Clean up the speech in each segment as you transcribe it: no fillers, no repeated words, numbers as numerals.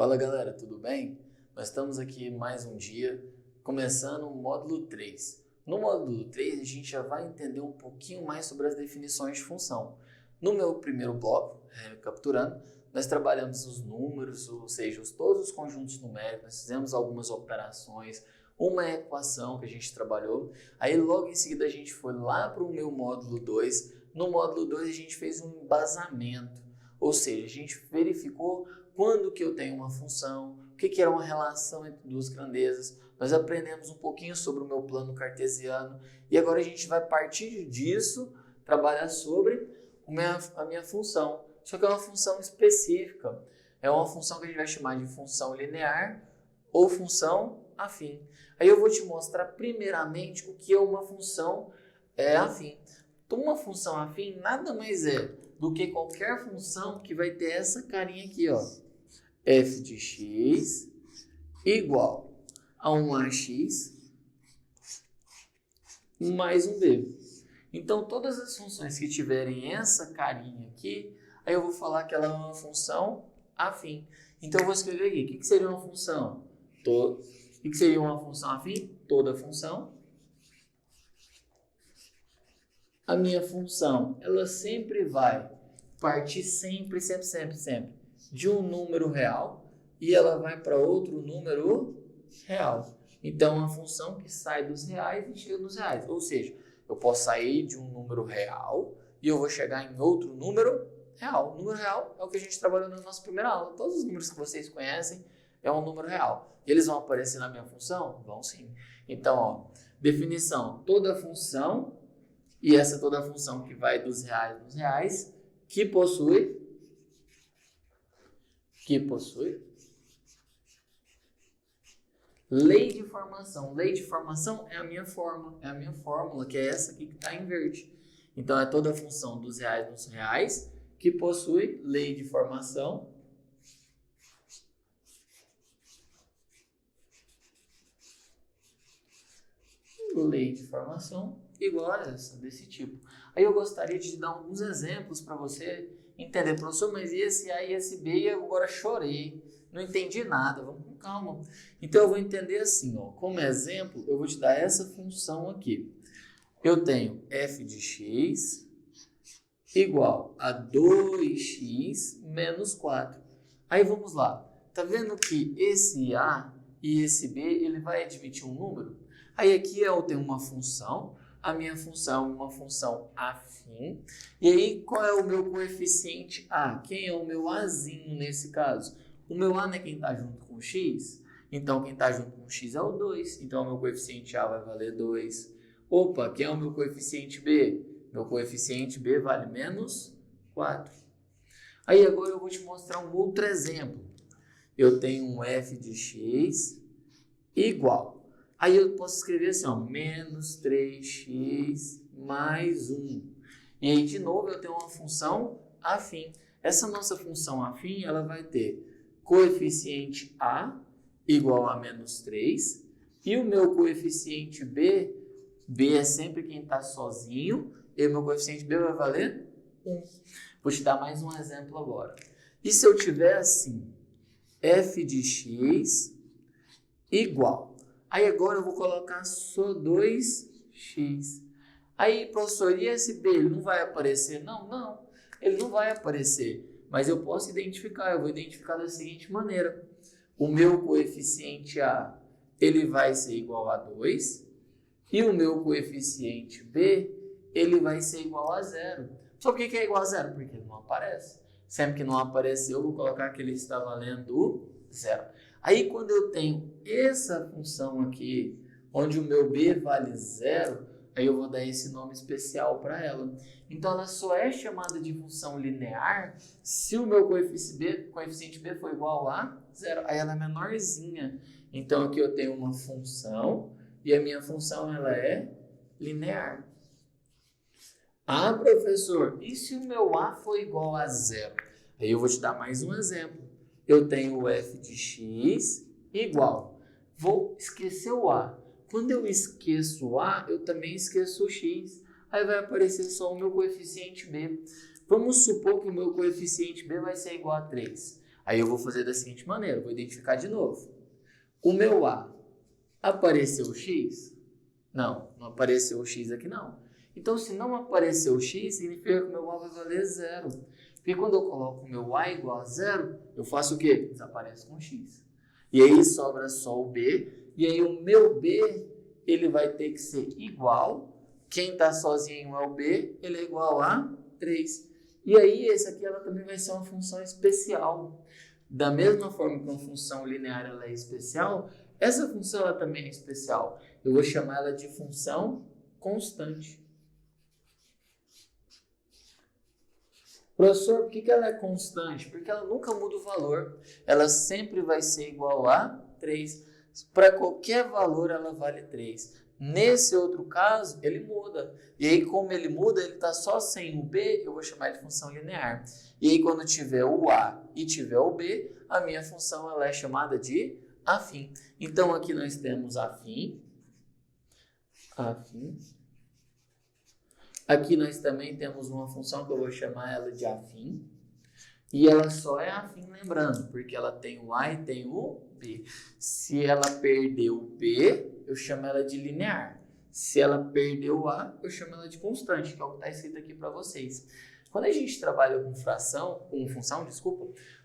Fala galera, tudo bem? Nós estamos aqui mais um dia, começando o módulo 3. No módulo 3 a gente já vai entender um pouquinho mais sobre as definições de função. No meu primeiro bloco, recapitulando, nós trabalhamos os números, ou seja, todos os conjuntos numéricos, nós fizemos algumas operações, uma equação que a gente trabalhou, aí logo em seguida a gente foi lá para o meu módulo 2. No módulo 2 a gente fez um embasamento, ou seja, a gente verificou quando que eu tenho uma função, o que era uma relação entre duas grandezas. Nós aprendemos um pouquinho sobre o meu plano cartesiano e agora a gente vai partir disso trabalhar sobre a minha função. Só que é uma função específica, é uma função que a gente vai chamar de função linear ou função afim. Aí eu vou te mostrar primeiramente o que é uma função afim. Então, uma função afim nada mais é do que qualquer função que vai ter essa carinha aqui, ó. F de x igual a um ax mais um b. Então, todas as funções que tiverem essa carinha aqui, aí eu vou falar que ela é uma função afim. Então, eu vou escrever aqui. O que seria uma função? O que seria uma função afim? Toda função. A minha função, ela sempre vai partir sempre de um número real e ela vai para outro número real. Então, uma função que sai dos reais e chega nos reais. Ou seja, eu posso sair de um número real e eu vou chegar em outro número real. O número real é o que a gente trabalhou na nossa primeira aula. Todos os números que vocês conhecem é um número real. E eles vão aparecer na minha função? Vão sim. Então, ó, definição, toda função, e essa toda função que vai dos reais nos reais, que possui lei de formação. Lei de formação é a minha fórmula, que é essa aqui que está em verde. Então, é toda a função dos reais nos reais que possui lei de formação. Lei de formação igual a essa, desse tipo. Aí eu gostaria de dar alguns exemplos para você entender, professor, mas e esse A e esse B? E eu agora chorei, não entendi nada, vamos com calma. Então eu vou entender assim, ó, como exemplo, eu vou te dar essa função aqui. Eu tenho f de x igual a 2x menos 4. Aí vamos lá, tá vendo que esse A e esse B, ele vai admitir um número? Aí aqui eu tenho uma função, a minha função é uma função afim, e aí qual é o meu coeficiente A? Quem é o meu Azinho nesse caso? O meu A não é quem está junto com o x? Então quem está junto com o x é o 2, então o meu coeficiente A vai valer 2. Opa, quem é o meu coeficiente B? Meu coeficiente B vale menos 4. Aí agora eu vou te mostrar um outro exemplo. Eu tenho um f de x igual. Aí eu posso escrever assim, ó, menos 3x mais 1. E aí, de novo, eu tenho uma função afim. Essa nossa função afim, ela vai ter coeficiente A igual a menos 3. E o meu coeficiente B, B é sempre quem está sozinho. E o meu coeficiente B vai valer 1. Vou te dar mais um exemplo agora. E se eu tiver assim, f de x igual. Aí agora eu vou colocar só 2x. Aí, professor, e esse B, ele não vai aparecer? Não, ele não vai aparecer. Mas eu posso identificar, eu vou identificar da seguinte maneira. O meu coeficiente A, ele vai ser igual a 2. E o meu coeficiente B, ele vai ser igual a 0. Só por que é igual a 0? Porque ele não aparece. Sempre que não aparecer, eu vou colocar que ele está valendo 0. Aí, quando eu tenho essa função aqui, onde o meu B vale 0, aí eu vou dar esse nome especial para ela. Então, ela só é chamada de função linear se o meu coeficiente B for igual a 0. Aí ela é menorzinha. Então, aqui eu tenho uma função e a minha função ela é linear. Ah, professor, e se o meu A for igual a 0? Aí eu vou te dar mais um exemplo. Eu tenho o f de x igual. Vou esquecer o A. Quando eu esqueço o A, eu também esqueço o x. Aí vai aparecer só o meu coeficiente B. Vamos supor que o meu coeficiente B vai ser igual a 3. Aí eu vou fazer da seguinte maneira, vou identificar de novo. O meu A, apareceu o X? Não, não apareceu o X aqui não. Então, se não apareceu o X, significa que o meu A vai valer 0. Porque quando eu coloco o meu A igual a 0, eu faço o quê? Desaparece com o X. E aí sobra só o B. E aí o meu B, ele vai ter que ser igual. Quem está sozinho é o B, ele é igual a 3. E aí esse aqui ela também vai ser uma função especial. Da mesma forma que uma função linear ela é especial, essa função ela também é especial. Eu vou chamar ela de função constante. Professor, por que ela é constante? Porque ela nunca muda o valor. Ela sempre vai ser igual a 3. Para qualquer valor ela vale 3. Nesse outro caso, ele muda. E aí, como ele muda, ele está só sem o B, eu vou chamar de função linear. E aí, quando tiver o A e tiver o B, a minha função ela é chamada de afim. Então, aqui nós temos afim. Aqui nós também temos uma função que eu vou chamar ela de afim. E ela só é afim, lembrando, porque ela tem o A e tem o B. Se ela perder o B, eu chamo ela de linear. Se ela perder o A, eu chamo ela de constante, que é o que está escrito aqui para vocês. Quando a gente trabalha com função,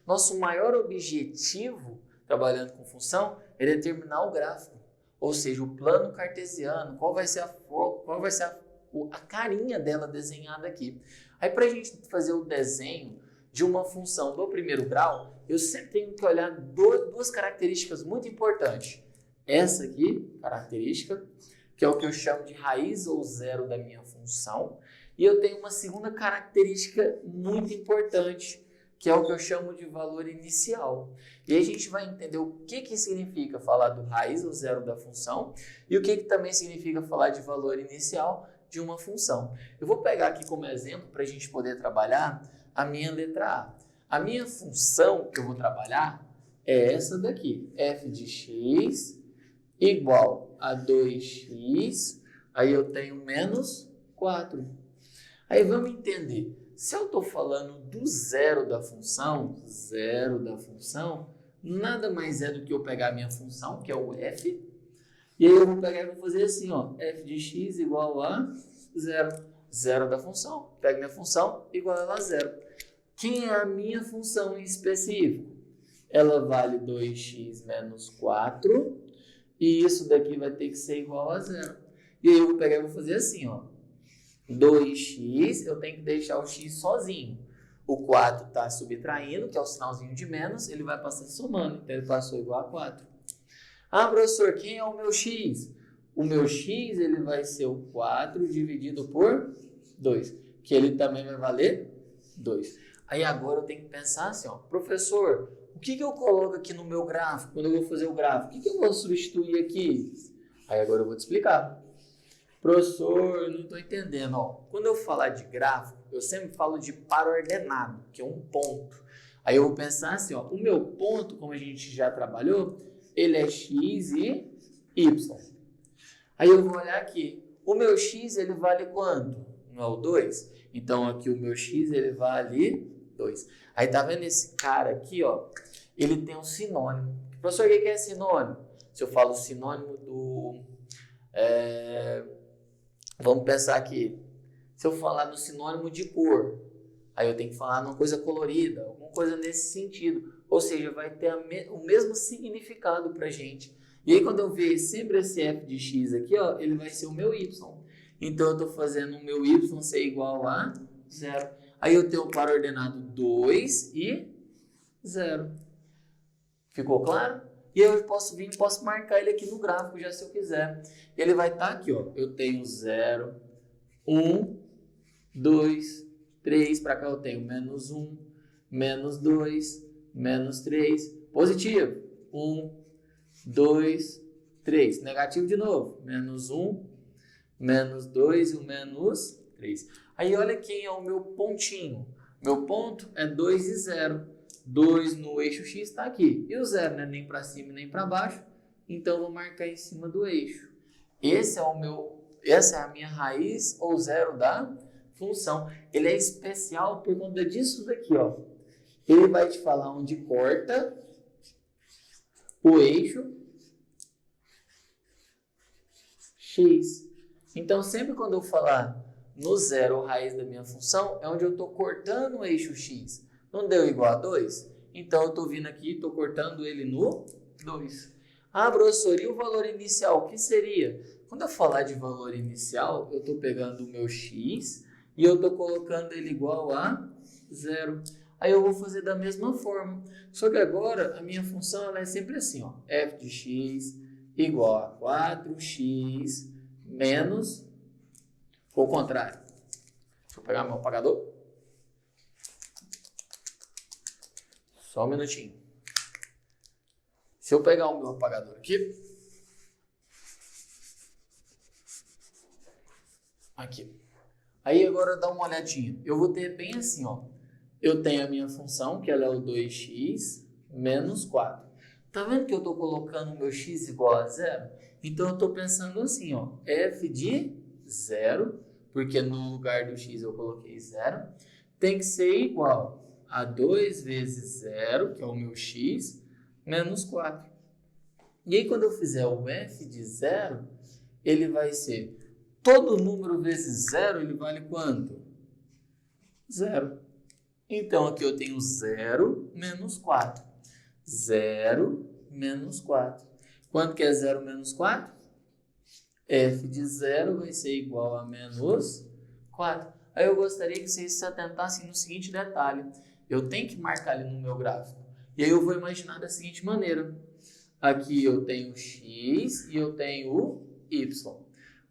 nosso maior objetivo trabalhando com função é determinar o gráfico. Ou seja, o plano cartesiano, qual vai ser a carinha dela desenhada aqui. Aí, para a gente fazer o desenho de uma função do primeiro grau, eu sempre tenho que olhar duas características muito importantes. Essa aqui, característica, que é o que eu chamo de raiz ou zero da minha função. E eu tenho uma segunda característica muito importante, que é o que eu chamo de valor inicial. E aí a gente vai entender o que significa falar do raiz ou zero da função e o que também significa falar de valor inicial de uma função. Eu vou pegar aqui como exemplo para a gente poder trabalhar a minha letra A. A minha função que eu vou trabalhar é essa daqui, f de x igual a 2x, aí eu tenho menos 4. Aí vamos entender, se eu estou falando do zero da função, nada mais é do que eu pegar a minha função, que é o f, e aí eu vou pegar e vou fazer assim, ó, f de x igual a 0. Zero da função, pego minha função igual a 0. Quem é a minha função em específico? Ela vale 2x menos 4, e isso daqui vai ter que ser igual a 0. E aí eu vou pegar e vou fazer assim, ó. 2x, eu tenho que deixar o x sozinho. O 4 está subtraindo, que é o sinalzinho de menos, ele vai passar somando, então ele passou igual a 4. Ah, professor, quem é o meu x? O meu x ele vai ser o 4 dividido por 2, que ele também vai valer 2. Aí agora eu tenho que pensar assim, ó, professor, o que eu coloco aqui no meu gráfico, quando eu vou fazer o gráfico? O que eu vou substituir aqui? Aí agora eu vou te explicar. Professor, eu não estou entendendo. Ó, quando eu falar de gráfico, eu sempre falo de par ordenado, que é um ponto. Aí eu vou pensar assim, ó, o meu ponto, como a gente já trabalhou, ele é x e y. Aí eu vou olhar aqui, o meu x ele vale quanto? Não é o 2? Então aqui o meu x ele vale 2. Aí tá vendo esse cara aqui, ó, ele tem um sinônimo. Professor, o que é sinônimo? Se eu falo sinônimo do... vamos pensar aqui, se eu falar no sinônimo de cor, aí eu tenho que falar numa coisa colorida, alguma coisa nesse sentido. Ou seja, vai ter o mesmo significado pra gente. E aí quando eu ver sempre esse f de x aqui, ó, ele vai ser o meu y. Então eu estou fazendo o meu y ser igual a 0. Aí eu tenho o par ordenado 2 e 0. Ficou claro? E eu posso marcar ele aqui no gráfico já se eu quiser. Ele vai estar aqui, ó. Eu tenho 0, 1, 2, 3. Para cá eu tenho menos 1, menos 2, menos 3. Positivo. 1, 2, 3. Negativo de novo. Menos 1, menos 2 e o menos 3. Aí olha quem é o meu pontinho. Meu ponto é 2 e 0. 2 no eixo x está aqui. E o 0, né? Nem para cima nem para baixo. Então eu vou marcar em cima do eixo. Essa é a minha raiz ou zero da função. Ele é especial por conta disso daqui, ó. ele vai te falar onde corta o eixo x. Então, sempre quando eu falar no zero raiz da minha função, é onde eu estou cortando o eixo x. Não deu igual a 2? Então, eu estou vindo aqui e estou cortando ele no 2. Ah, professor, e o valor inicial, o que seria? Quando eu falar de valor inicial, eu estou pegando o meu x e eu estou colocando ele igual a 0. Aí eu vou fazer da mesma forma. Só que agora a minha função ela é sempre assim, ó, f de x igual a 4x menos, ou o contrário. Deixa eu pegar meu apagador. Só um minutinho. Se eu pegar o meu apagador aqui. Aqui. Aí agora dá uma olhadinha. Eu vou ter bem assim, ó. Eu tenho a minha função, que ela é o 2x menos 4. Tá vendo que eu estou colocando o meu x igual a 0? Então eu estou pensando assim, ó. F de 0, porque no lugar do x eu coloquei 0, tem que ser igual a 2 vezes 0, que é o meu x, menos 4. E aí quando eu fizer o f de 0, ele vai ser todo número vezes 0, ele vale quanto? 0. Então, aqui eu tenho 0 menos 4. 0 menos 4. Quanto que é 0 menos 4? F de 0 vai ser igual a menos 4. Aí eu gostaria que vocês se atentassem no seguinte detalhe. Eu tenho que marcar ali no meu gráfico. E aí eu vou imaginar da seguinte maneira. Aqui eu tenho x e eu tenho o y.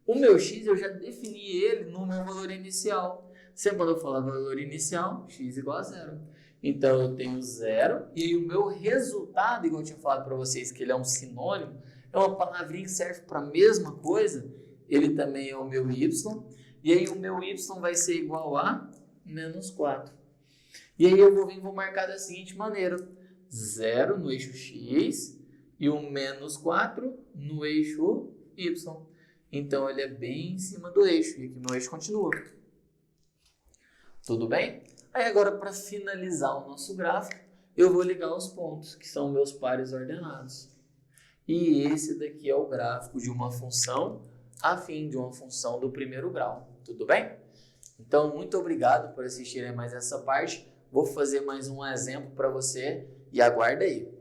O meu x eu já defini ele no meu valor inicial. Sempre quando eu falar valor inicial, x igual a 0. Então eu tenho 0 e aí o meu resultado, igual eu tinha falado para vocês que ele é um sinônimo, é uma palavrinha que serve para a mesma coisa, ele também é o meu y, e aí o meu y vai ser igual a menos 4. E aí eu vou marcar da seguinte maneira, 0 no eixo x e o menos 4 no eixo y. Então ele é bem em cima do eixo, e aqui meu eixo continua. Tudo bem? Aí agora, para finalizar o nosso gráfico, eu vou ligar os pontos, que são meus pares ordenados. E esse daqui é o gráfico de uma função afim de uma função do primeiro grau. Tudo bem? Então, muito obrigado por assistirem mais essa parte. Vou fazer mais um exemplo para você e aguarda aí.